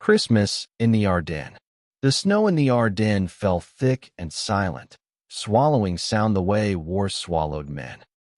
Christmas in the Ardennes. The snow in the Ardennes fell thick and silent, swallowing sound the way war swallowed men.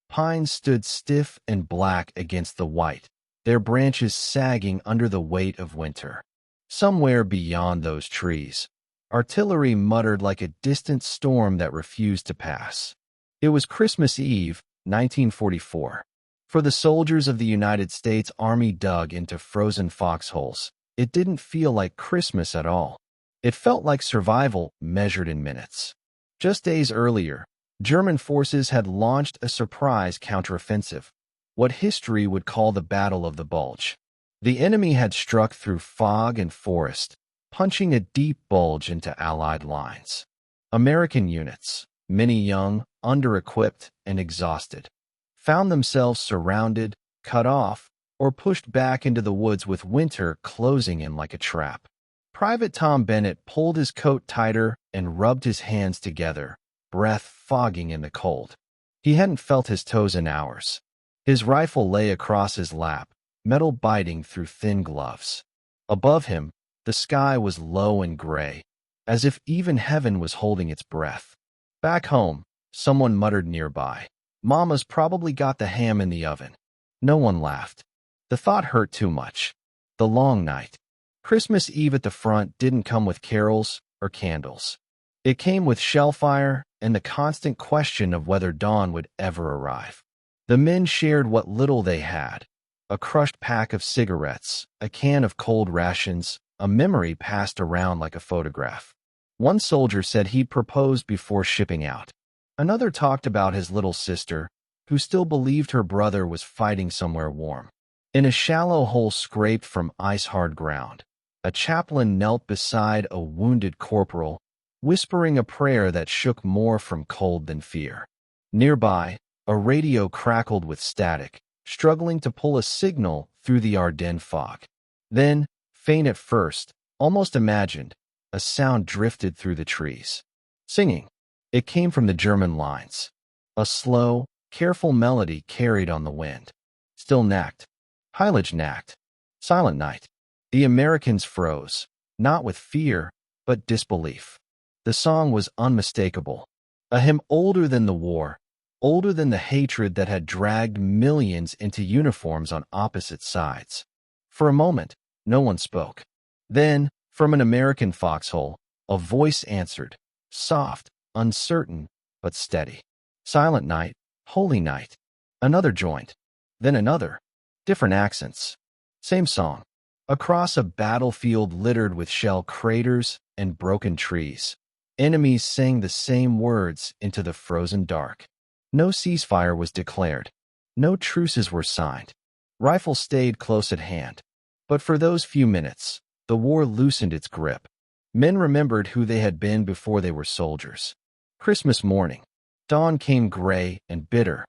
Pines stood stiff and black against the white, their branches sagging under the weight of winter. Somewhere beyond those trees, artillery muttered like a distant storm that refused to pass. It was Christmas Eve, 1944. For the soldiers of the United States Army dug into frozen foxholes, it didn't feel like Christmas at all. It felt like survival measured in minutes. Just days earlier, German forces had launched a surprise counteroffensive, what history would call the Battle of the Bulge. The enemy had struck through fog and forest, punching a deep bulge into Allied lines. American units, many young, under-equipped, and exhausted, found themselves surrounded, cut off, or pushed back into the woods with winter closing in like a trap. Private Tom Bennett pulled his coat tighter and rubbed his hands together, breath fogging in the cold. He hadn't felt his toes in hours. His rifle lay across his lap, metal biting through thin gloves. Above him, the sky was low and gray, as if even heaven was holding its breath. Back home, someone muttered nearby, "Mama's probably got the ham in the oven." No one laughed. The thought hurt too much. The long night. Christmas Eve at the front didn't come with carols or candles. It came with shellfire and the constant question of whether dawn would ever arrive. The men shared what little they had: a crushed pack of cigarettes, a can of cold rations, a memory passed around like a photograph. One soldier said he'd proposed before shipping out. Another talked about his little sister, who still believed her brother was fighting somewhere warm. In a shallow hole scraped from ice-hard ground, a chaplain knelt beside a wounded corporal, whispering a prayer that shook more from cold than fear. Nearby, a radio crackled with static, struggling to pull a signal through the Ardennes fog. Then, faint at first, almost imagined, a sound drifted through the trees. Singing. It came from the German lines. A slow, careful melody carried on the wind. Still Nacht. Heilige Nacht. Silent night. The Americans froze, not with fear, but disbelief. The song was unmistakable. A hymn older than the war, older than the hatred that had dragged millions into uniforms on opposite sides. For a moment, no one spoke. Then, from an American foxhole, a voice answered, soft, uncertain, but steady. Silent night, holy night. Another joined. Then another. Different accents. Same song. Across a battlefield littered with shell craters and broken trees, enemies sang the same words into the frozen dark. No ceasefire was declared. No truces were signed. Rifles stayed close at hand. But for those few minutes, the war loosened its grip. Men remembered who they had been before they were soldiers. Christmas morning. Dawn came gray and bitter.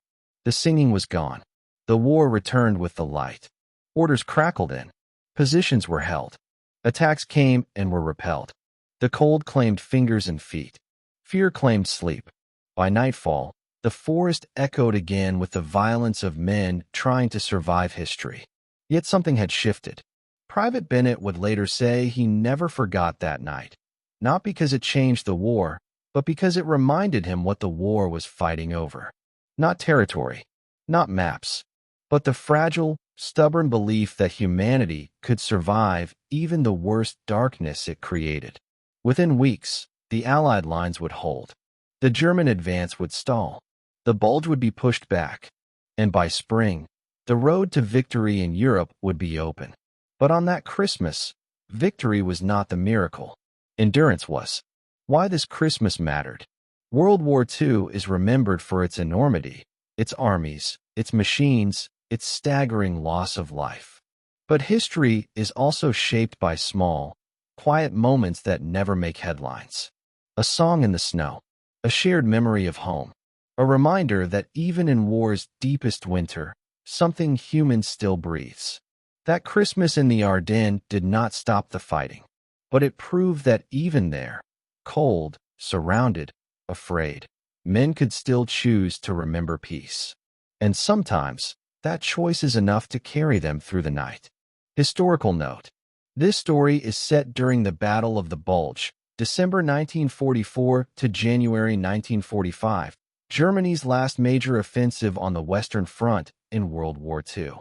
The singing was gone. The war returned with the light. Orders crackled in. Positions were held. Attacks came and were repelled. The cold claimed fingers and feet. Fear claimed sleep. By nightfall, the forest echoed again with the violence of men trying to survive history. Yet something had shifted. Private Bennett would later say he never forgot that night. Not because it changed the war, but because it reminded him what the war was fighting over. Not territory, not maps, but the fragile, stubborn belief that humanity could survive even the worst darkness it created. Within weeks, the Allied lines would hold. The German advance would stall. The Bulge would be pushed back. And by spring, the road to victory in Europe would be open. But on that Christmas, victory was not the miracle. Endurance was. Why this Christmas mattered. World War II is remembered for its enormity, its armies, its machines, its staggering loss of life. But history is also shaped by small, quiet moments that never make headlines. A song in the snow, a shared memory of home, a reminder that even in war's deepest winter, something human still breathes. That Christmas in the Ardennes did not stop the fighting, but it proved that even there, cold, surrounded, afraid, men could still choose to remember peace. And sometimes, that choice is enough to carry them through the night. Historical note. This story is set during the Battle of the Bulge, December 1944 to January 1945, Germany's last major offensive on the Western Front in World War II.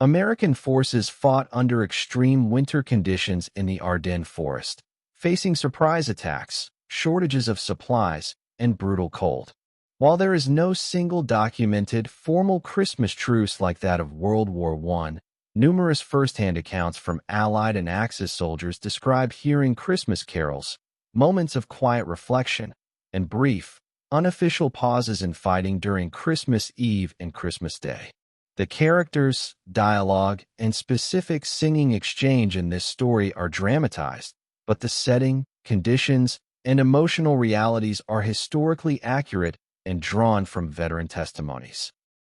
American forces fought under extreme winter conditions in the Ardennes Forest, facing surprise attacks, shortages of supplies, and brutal cold. While there is no single documented formal Christmas truce like that of World War I, numerous first-hand accounts from Allied and Axis soldiers describe hearing Christmas carols, moments of quiet reflection, and brief, unofficial pauses in fighting during Christmas Eve and Christmas Day. The characters, dialogue, and specific singing exchange in this story are dramatized, but the setting, conditions, and emotional realities are historically accurate and drawn from veteran testimonies.